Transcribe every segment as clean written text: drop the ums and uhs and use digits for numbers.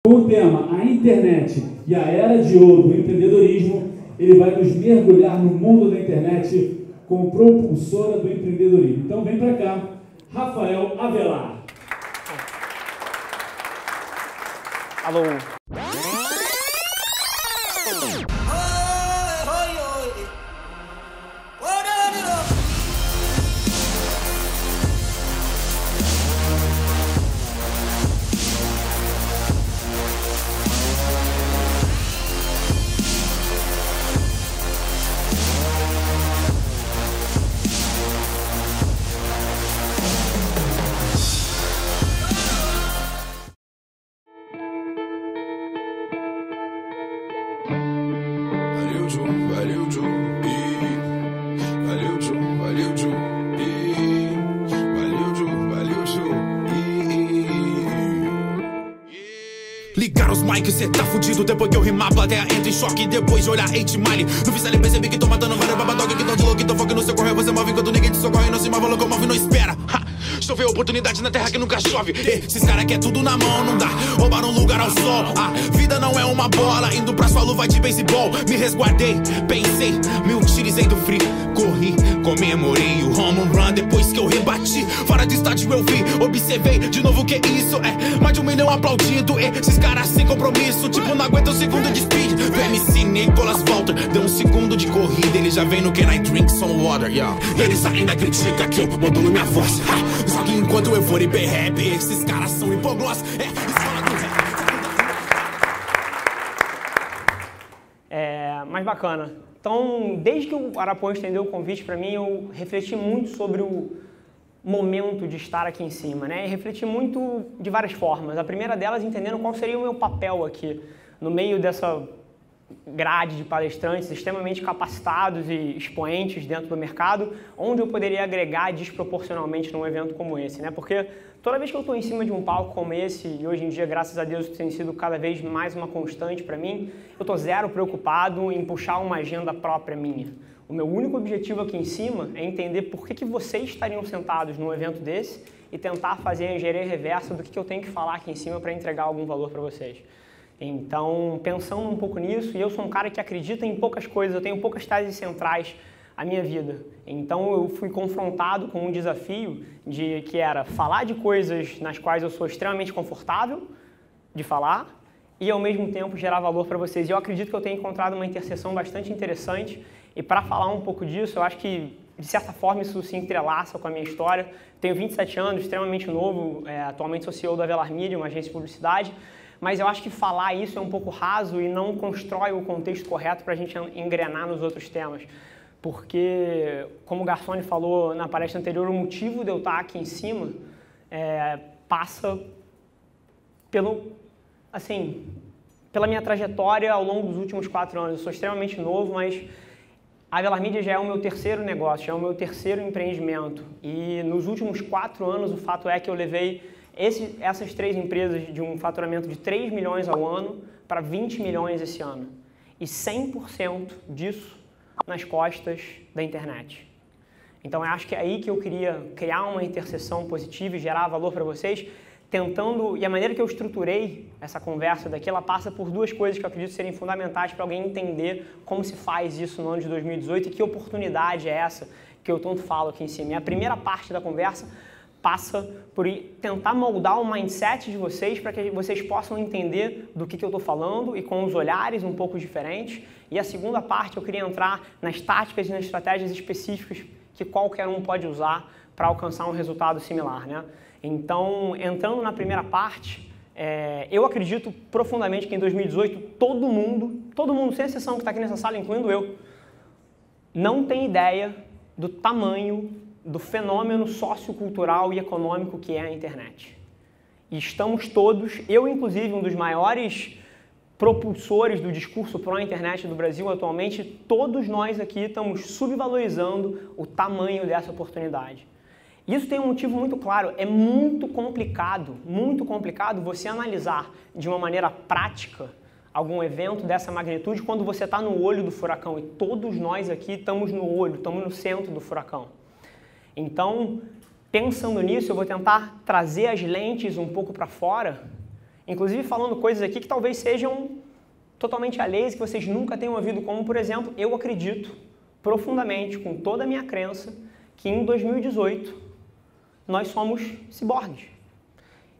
Com o tema A Internet e a Era de Ouro do Empreendedorismo, ele vai nos mergulhar no mundo da internet como propulsora do empreendedorismo. Então vem para cá, Rafael Avelar. Alô. Ligaram os mic, cê tá fudido. Depois que eu rimar, a plateia entra em choque. Depois de olhar 8 Mile, no freestyle percebi que tô matando vários babadog. Que tão de louco, que tão foco no seu correio. Você move enquanto ninguém te socorre. Não se move, locomove, não espera. Choveu oportunidade na terra que nunca chove. Esses caras quer tudo na mão, não dá. Roubaram lugar ao sol. A vida não é uma bola, indo pra sua luva de beisebol. Me resguardei, pensei, me utilizei do free. Corri, comemorei o home run depois que eu rebati. Fora do estádio eu vi, observei de novo que isso é mais de 1 milhão aplaudido. Esses caras sem compromisso, tipo não aguenta um segundo de speed. Do MC Nicolas Walter, deu 1 segundo de corrida. Ele já vem no Can I Drink Some Water, yeah. Eles ainda criticam que eu modulo minha voz. Só que enquanto eu for hiper rap, esses caras são hipogloss. Escola do rap. Mais bacana. Então, desde que o Arapuã estendeu o convite para mim, eu refleti muito sobre o momento de estar aqui em cima, né? E refleti muito de várias formas. A primeira delas, entendendo qual seria o meu papel aqui, no meio dessa grade de palestrantes extremamente capacitados e expoentes dentro do mercado, onde eu poderia agregar desproporcionalmente num evento como esse, né? Porque toda vez que eu estou em cima de um palco como esse, e hoje em dia, graças a Deus, tem sido cada vez mais uma constante para mim, eu estou zero preocupado em puxar uma agenda própria minha. O meu único objetivo aqui em cima é entender por que vocês estariam sentados num evento desse e tentar fazer a engenharia reversa do que eu tenho que falar aqui em cima para entregar algum valor para vocês. Então, pensando um pouco nisso, e eu sou um cara que acredita em poucas coisas, eu tenho poucas teses centrais à minha vida. Então, eu fui confrontado com um desafio que era falar de coisas nas quais eu sou extremamente confortável de falar e, ao mesmo tempo, gerar valor para vocês. E eu acredito que eu tenho encontrado uma interseção bastante interessante. E para falar um pouco disso, eu acho que, de certa forma, isso se entrelaça com a minha história. Tenho 27 anos, extremamente novo, atualmente sou CEO da Avelar Media, uma agência de publicidade. Mas eu acho que falar isso é um pouco raso e não constrói o contexto correto para a gente engrenar nos outros temas. Porque, como o Garçoni falou na palestra anterior, o motivo de eu estar aqui em cima passa pela minha trajetória ao longo dos últimos 4 anos. Eu sou extremamente novo, mas a Avelar Media já é o meu terceiro negócio, já é o meu terceiro empreendimento. E nos últimos 4 anos, o fato é que eu levei essas 3 empresas de um faturamento de 3 milhões ao ano para 20 milhões esse ano. E 100% disso nas costas da internet. Então, eu acho que é aí que eu queria criar uma interseção positiva e gerar valor para vocês, tentando, e a maneira que eu estruturei essa conversa daqui, ela passa por 2 coisas que eu acredito serem fundamentais para alguém entender como se faz isso no ano de 2018 e que oportunidade é essa que eu tanto falo aqui em cima. E a primeira parte da conversa passa por tentar moldar o mindset de vocês para que vocês possam entender do que eu estou falando e com os olhares um pouco diferentes. E a segunda parte eu queria entrar nas táticas e nas estratégias específicas que qualquer um pode usar para alcançar um resultado similar, né? Então, entrando na primeira parte, eu acredito profundamente que em 2018 todo mundo, sem exceção que está aqui nessa sala, incluindo eu, não tem ideia do tamanho do fenômeno sociocultural e econômico que é a internet. E estamos todos, eu inclusive, um dos maiores propulsores do discurso pró-internet do Brasil atualmente, todos nós aqui estamos subvalorizando o tamanho dessa oportunidade. Isso tem um motivo muito claro, é muito complicado você analisar de uma maneira prática algum evento dessa magnitude quando você está no olho do furacão, e todos nós aqui estamos no olho, estamos no centro do furacão. Então, pensando nisso, eu vou tentar trazer as lentes um pouco para fora inclusive falando coisas aqui que talvez sejam totalmente alheias, que vocês nunca tenham ouvido, como, por exemplo, eu acredito profundamente, com toda a minha crença, que em 2018 nós somos ciborgues.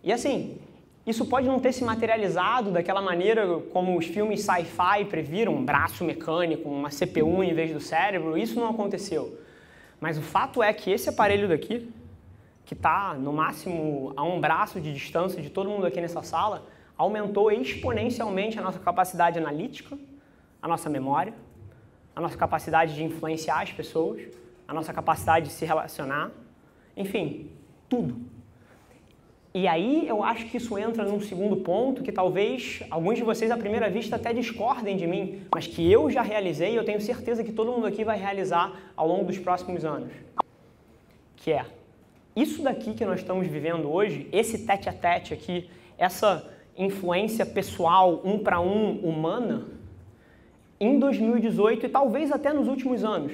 E assim, isso pode não ter se materializado daquela maneira como os filmes sci-fi previram, um braço mecânico, uma CPU em vez do cérebro, isso não aconteceu. Mas o fato é que esse aparelho daqui, que está no máximo a um braço de distância de todo mundo aqui nessa sala, aumentou exponencialmente a nossa capacidade analítica, a nossa memória, a nossa capacidade de influenciar as pessoas, a nossa capacidade de se relacionar, enfim, tudo. E aí eu acho que isso entra num segundo ponto que talvez alguns de vocês à primeira vista até discordem de mim, mas que eu já realizei e eu tenho certeza que todo mundo aqui vai realizar ao longo dos próximos anos. Que é, isso daqui que nós estamos vivendo hoje, esse tete-a-tete aqui, essa influência pessoal, um para um, humana, em 2018 e talvez até nos últimos anos,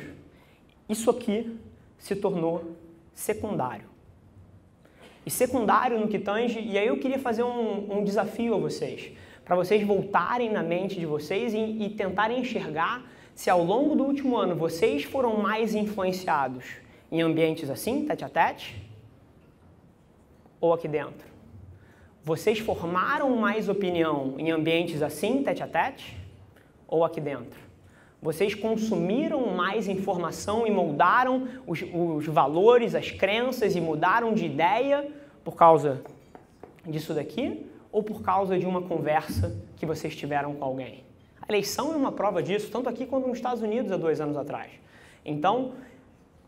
isso aqui se tornou secundário. E secundário no que tange, e aí eu queria fazer um desafio a vocês, para vocês voltarem na mente de vocês e tentarem enxergar se ao longo do último ano vocês foram mais influenciados em ambientes assim, tete-a-tete, ou aqui dentro. Vocês formaram mais opinião em ambientes assim, tete-a-tete, ou aqui dentro? Vocês consumiram mais informação e moldaram os valores, as crenças e mudaram de ideia por causa disso daqui ou por causa de uma conversa que vocês tiveram com alguém? A eleição é uma prova disso, tanto aqui quanto nos Estados Unidos há 2 anos atrás. Então,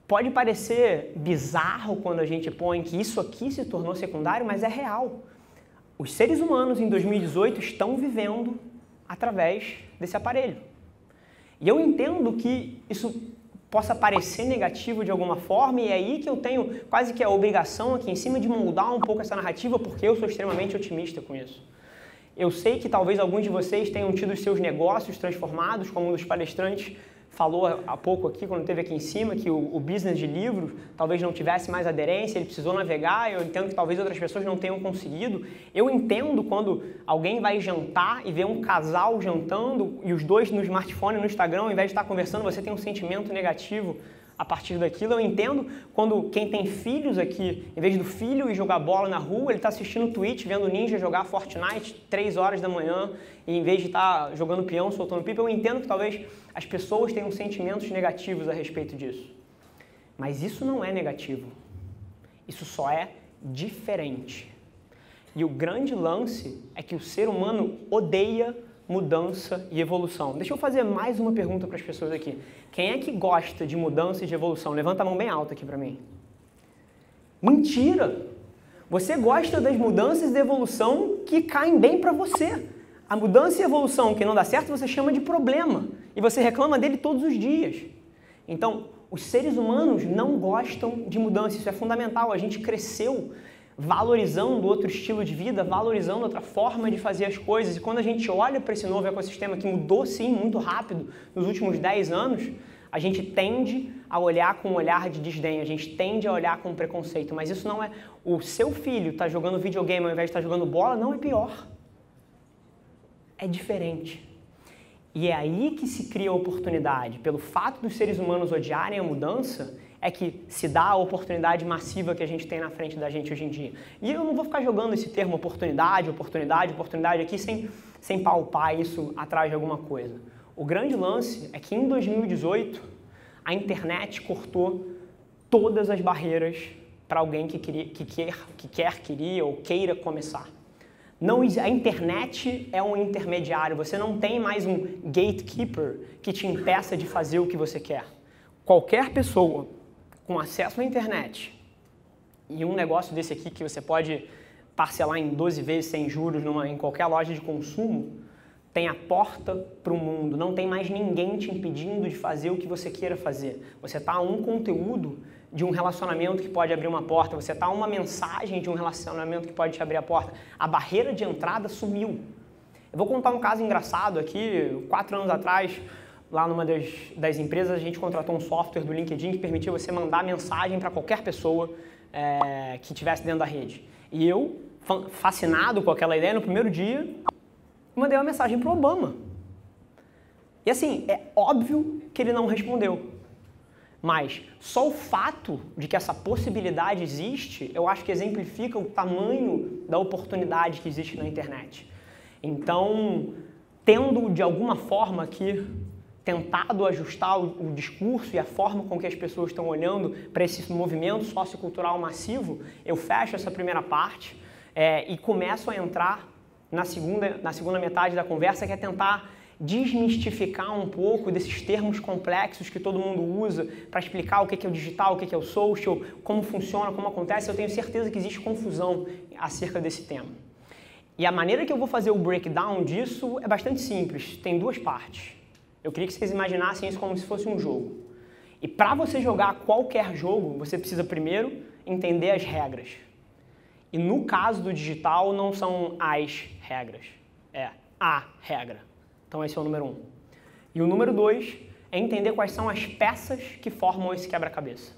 pode parecer bizarro quando a gente põe que isso aqui se tornou secundário, mas é real. Os seres humanos em 2018 estão vivendo através desse aparelho. E eu entendo que isso possa parecer negativo de alguma forma, e é aí que eu tenho quase que a obrigação aqui em cima de moldar um pouco essa narrativa, porque eu sou extremamente otimista com isso. Eu sei que talvez alguns de vocês tenham tido os seus negócios transformados, como um dos palestrantes falou há pouco aqui, quando esteve aqui em cima, que o business de livros talvez não tivesse mais aderência, ele precisou navegar, eu entendo que talvez outras pessoas não tenham conseguido. Eu entendo quando alguém vai jantar e vê um casal jantando e os dois no smartphone, no Instagram, ao invés de estar conversando, você tem um sentimento negativo a partir daquilo. Eu entendo quando quem tem filhos aqui, em vez do filho ir jogar bola na rua, ele está assistindo Twitch, vendo o Ninja jogar Fortnite 3 horas da manhã, e em vez de estar jogando peão, soltando pipa, eu entendo que talvez as pessoas tenham sentimentos negativos a respeito disso. Mas isso não é negativo. Isso só é diferente. E o grande lance é que o ser humano odeia mudança e evolução. Deixa eu fazer mais uma pergunta para as pessoas aqui. Quem é que gosta de mudança e de evolução? Levanta a mão bem alta aqui para mim. Mentira! Você gosta das mudanças e evolução que caem bem para você. A mudança e evolução que não dá certo, você chama de problema. E você reclama dele todos os dias. Então, os seres humanos não gostam de mudança. Isso é fundamental. A gente cresceu valorizando outro estilo de vida, valorizando outra forma de fazer as coisas. E quando a gente olha para esse novo ecossistema que mudou, sim, muito rápido nos últimos 10 anos, a gente tende a olhar com um olhar de desdém, a gente tende a olhar com preconceito. Mas isso não é... O seu filho está jogando videogame ao invés de estar jogando bola, não é pior. É diferente. E é aí que se cria a oportunidade. Pelo fato dos seres humanos odiarem a mudança, é que se dá a oportunidade massiva que a gente tem na frente da gente hoje em dia. E eu não vou ficar jogando esse termo oportunidade aqui sem palpar isso atrás de alguma coisa. O grande lance é que em 2018 a internet cortou todas as barreiras para alguém que queria ou queira começar. Não, a internet é um intermediário, você não tem mais um gatekeeper que te impeça de fazer o que você quer. Qualquer pessoa com acesso à internet e um negócio desse aqui que você pode parcelar em 12 vezes sem juros em qualquer loja de consumo, tem a porta para o mundo, não tem mais ninguém te impedindo de fazer o que você queira fazer. Você está a um conteúdo de um relacionamento que pode abrir uma porta, você está a uma mensagem de um relacionamento que pode te abrir a porta. A barreira de entrada sumiu. Eu vou contar um caso engraçado aqui. 4 anos atrás, lá numa das empresas, a gente contratou um software do LinkedIn que permitia você mandar mensagem para qualquer pessoa que estivesse dentro da rede. E eu fascinado com aquela ideia, no primeiro dia, mandei uma mensagem para o Obama. E assim, é óbvio que ele não respondeu. Mas só o fato de que essa possibilidade existe, eu acho que exemplifica o tamanho da oportunidade que existe na internet. Então, tendo de alguma forma aqui tentado ajustar o discurso e a forma com que as pessoas estão olhando para esse movimento sociocultural massivo, eu fecho essa primeira parte e começo a entrar na segunda metade da conversa, que é tentar desmistificar um pouco desses termos complexos que todo mundo usa para explicar o que é o digital, o que é o social, como funciona, como acontece. Eu tenho certeza que existe confusão acerca desse tema. E a maneira que eu vou fazer o breakdown disso é bastante simples, tem duas partes. Eu queria que vocês imaginassem isso como se fosse um jogo. E para você jogar qualquer jogo, você precisa primeiro entender as regras. E no caso do digital, não são as regras, é a regra. Então esse é o número 1. E o número 2 é entender quais são as peças que formam esse quebra-cabeça.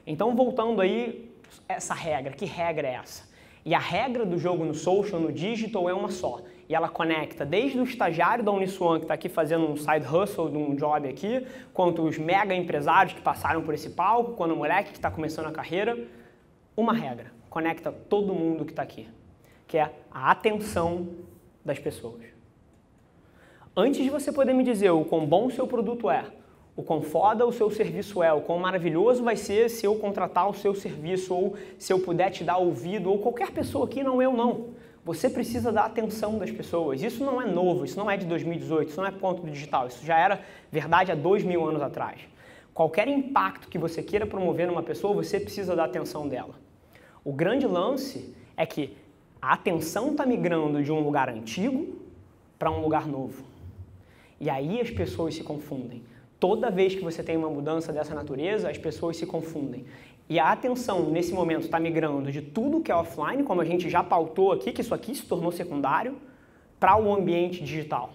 Então voltando aí, essa regra, que regra é essa? E a regra do jogo no social, no digital, é uma só. E ela conecta desde o estagiário da Uniswan, que está aqui fazendo um side hustle de um job aqui, quanto os mega empresários que passaram por esse palco, quanto o moleque que está começando a carreira. Uma regra conecta todo mundo que está aqui, que é a atenção das pessoas. Antes de você poder me dizer o quão bom o seu produto é, o quão foda o seu serviço é, o quão maravilhoso vai ser se eu contratar o seu serviço, ou se eu puder te dar ouvido, ou qualquer pessoa aqui, não eu não. Você precisa da atenção das pessoas. Isso não é novo, isso não é de 2018, isso não é ponto do digital, isso já era verdade há 2000 anos atrás. Qualquer impacto que você queira promover numa pessoa, você precisa da atenção dela. O grande lance é que a atenção está migrando de um lugar antigo para um lugar novo. E aí as pessoas se confundem. Toda vez que você tem uma mudança dessa natureza, as pessoas se confundem. E a atenção, nesse momento, está migrando de tudo que é offline, como a gente já pautou aqui, que isso aqui se tornou secundário, para o ambiente digital.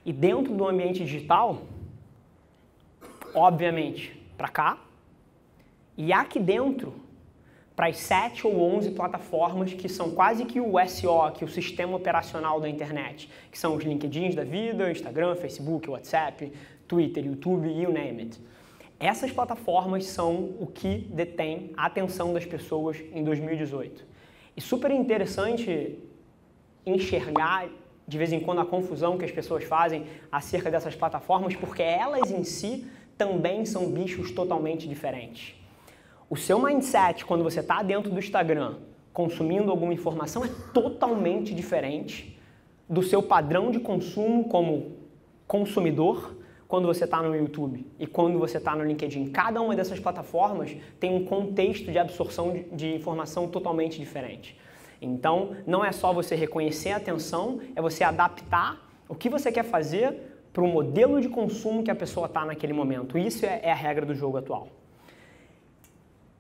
E dentro do ambiente digital, obviamente, para cá, e aqui dentro, para as 7 ou 11 plataformas que são quase que o SO, que é o sistema operacional da internet, que são os LinkedIns da vida, Instagram, Facebook, WhatsApp, Twitter, YouTube, you name it. Essas plataformas são o que detém a atenção das pessoas em 2018. E super interessante enxergar de vez em quando a confusão que as pessoas fazem acerca dessas plataformas, porque elas em si também são bichos totalmente diferentes. O seu mindset, quando você está dentro do Instagram, consumindo alguma informação, é totalmente diferente do seu padrão de consumo como consumidor quando você está no YouTube e quando você está no LinkedIn. Cada uma dessas plataformas tem um contexto de absorção de informação totalmente diferente. Então, não é só você reconhecer a atenção, é você adaptar o que você quer fazer para o modelo de consumo que a pessoa está naquele momento. Isso é a regra do jogo atual.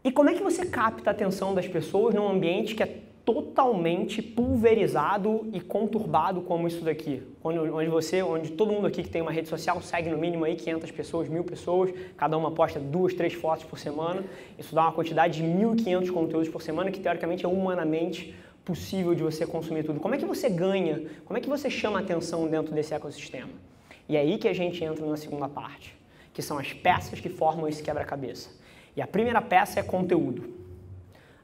E como é que você capta a atenção das pessoas num ambiente que é totalmente pulverizado e conturbado como isso daqui? Onde todo mundo aqui que tem uma rede social segue no mínimo aí 500 pessoas, 1000 pessoas, cada uma posta 2, 3 fotos por semana. Isso dá uma quantidade de 1.500 conteúdos por semana, que teoricamente é humanamente possível de você consumir tudo. Como é que você ganha? Como é que você chama a atenção dentro desse ecossistema? E é aí que a gente entra na segunda parte, que são as peças que formam esse quebra-cabeça. E a primeira peça é conteúdo.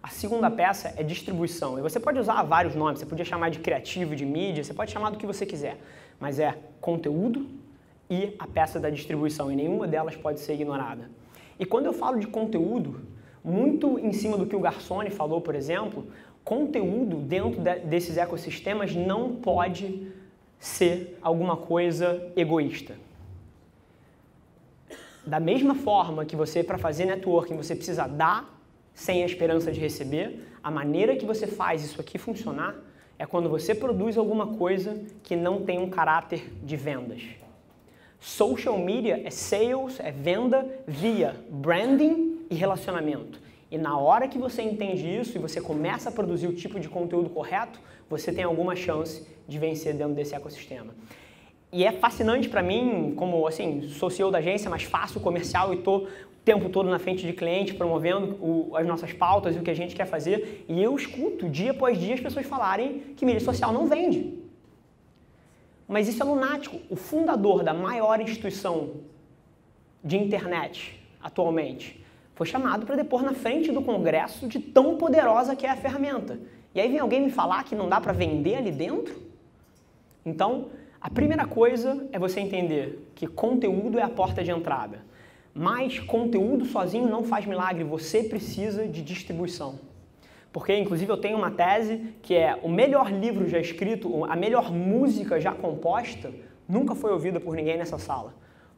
A segunda peça é distribuição. E você pode usar vários nomes, você podia chamar de criativo, de mídia, você pode chamar do que você quiser. Mas é conteúdo e a peça da distribuição, e nenhuma delas pode ser ignorada. E quando eu falo de conteúdo, muito em cima do que o Garçoni falou, por exemplo, conteúdo dentro desses ecossistemas não pode ser alguma coisa egoísta. Da mesma forma que você, para fazer networking, você precisa dar sem a esperança de receber, a maneira que você faz isso aqui funcionar é quando você produz alguma coisa que não tem um caráter de vendas. Social media é sales, é venda via branding e relacionamento. E na hora que você entende isso e você começa a produzir o tipo de conteúdo correto, você tem alguma chance de vencer dentro desse ecossistema. E é fascinante para mim, como assim, sou CEO da agência, mas faço comercial e estou o tempo todo na frente de cliente, promovendo as nossas pautas e o que a gente quer fazer. E eu escuto dia após dia as pessoas falarem que mídia social não vende. Mas isso é lunático. O fundador da maior instituição de internet atualmente foi chamado para depor na frente do Congresso de tão poderosa que é a ferramenta. E aí vem alguém me falar que não dá para vender ali dentro? Então, a primeira coisa é você entender que conteúdo é a porta de entrada. Mas conteúdo sozinho não faz milagre, você precisa de distribuição. Porque, inclusive, eu tenho uma tese que é o melhor livro já escrito, a melhor música já composta, nunca foi ouvida por ninguém nessa sala.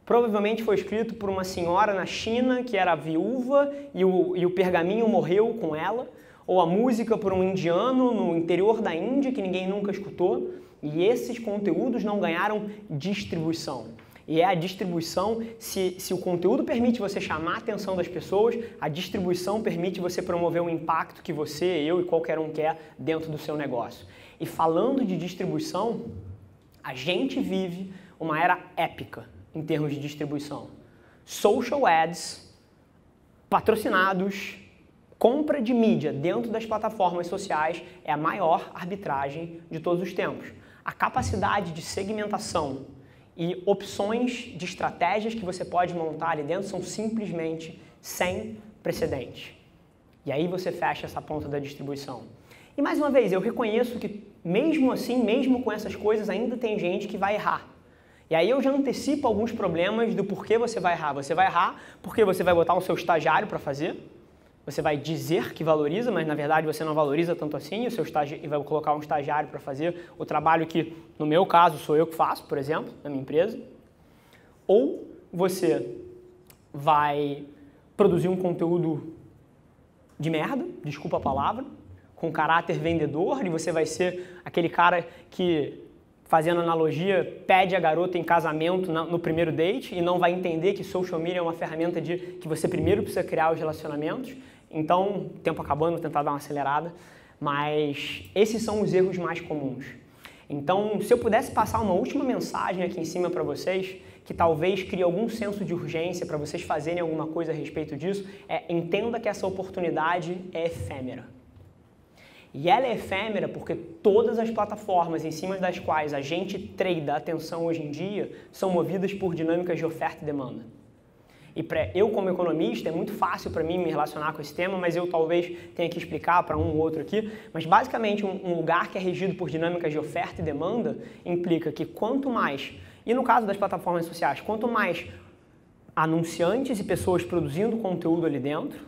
Provavelmente foi escrito por uma senhora na China que era viúva e o pergaminho morreu com ela, ou a música por um indiano no interior da Índia que ninguém nunca escutou, e esses conteúdos não ganharam distribuição. E é a distribuição, se o conteúdo permite você chamar a atenção das pessoas, a distribuição permite você promover o impacto que você, eu e qualquer um quer dentro do seu negócio. E falando de distribuição, a gente vive uma era épica em termos de distribuição. Social ads, patrocinados, compra de mídia dentro das plataformas sociais é a maior arbitragem de todos os tempos. A capacidade de segmentação e opções de estratégias que você pode montar ali dentro são simplesmente sem precedente. E aí você fecha essa ponta da distribuição. E mais uma vez, eu reconheço que mesmo assim, mesmo com essas coisas, ainda tem gente que vai errar. E aí eu já antecipo alguns problemas do porquê você vai errar. Você vai errar porque você vai botar o seu estagiário para fazer, você vai dizer que valoriza, mas na verdade você não valoriza tanto assim, e vai colocar um estagiário para fazer o trabalho que, no meu caso, sou eu que faço, por exemplo, na minha empresa. Ou você vai produzir um conteúdo de merda, desculpa a palavra, com caráter vendedor, e você vai ser aquele cara que, fazendo analogia, pede a garota em casamento no primeiro date e não vai entender que social media é uma ferramenta que você primeiro precisa criar os relacionamentos. Então, tempo acabando, vou tentar dar uma acelerada, mas esses são os erros mais comuns. Então, se eu pudesse passar uma última mensagem aqui em cima para vocês, que talvez crie algum senso de urgência para vocês fazerem alguma coisa a respeito disso, entenda que essa oportunidade é efêmera. E ela é efêmera porque todas as plataformas em cima das quais a gente trada a atenção hoje em dia são movidas por dinâmicas de oferta e demanda. E eu, como economista, é muito fácil para mim me relacionar com esse tema, mas eu talvez tenha que explicar para um ou outro aqui. Mas, basicamente, um lugar que é regido por dinâmicas de oferta e demanda implica que quanto mais, e no caso das plataformas sociais, quanto mais anunciantes e pessoas produzindo conteúdo ali dentro,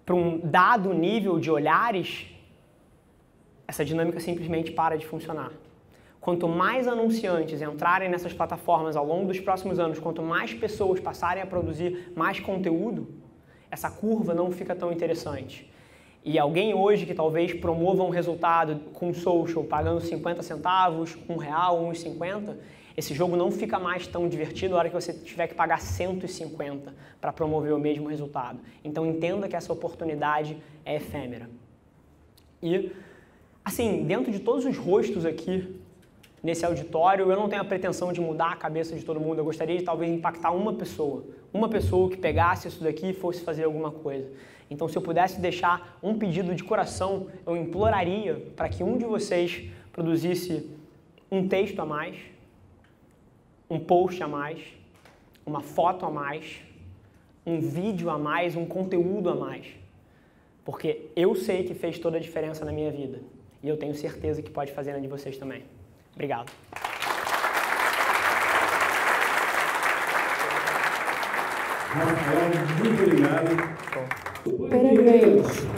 para um dado nível de olhares, essa dinâmica simplesmente para de funcionar. Quanto mais anunciantes entrarem nessas plataformas ao longo dos próximos anos, quanto mais pessoas passarem a produzir mais conteúdo, essa curva não fica tão interessante. E alguém hoje que talvez promova um resultado com social pagando 50 centavos, R$1, 1,50, esse jogo não fica mais tão divertido na hora que você tiver que pagar 150 para promover o mesmo resultado. Então entenda que essa oportunidade é efêmera. E, assim, dentro de todos os rostos aqui, nesse auditório, eu não tenho a pretensão de mudar a cabeça de todo mundo. Eu gostaria de talvez impactar uma pessoa que pegasse isso daqui e fosse fazer alguma coisa. Então, se eu pudesse deixar um pedido de coração, eu imploraria para que um de vocês produzisse um texto a mais, um post a mais, uma foto a mais, um vídeo a mais, um conteúdo a mais. Porque eu sei que fez toda a diferença na minha vida. E eu tenho certeza que pode fazer na de vocês também. Obrigado. Rafael, muito obrigado. Parabéns.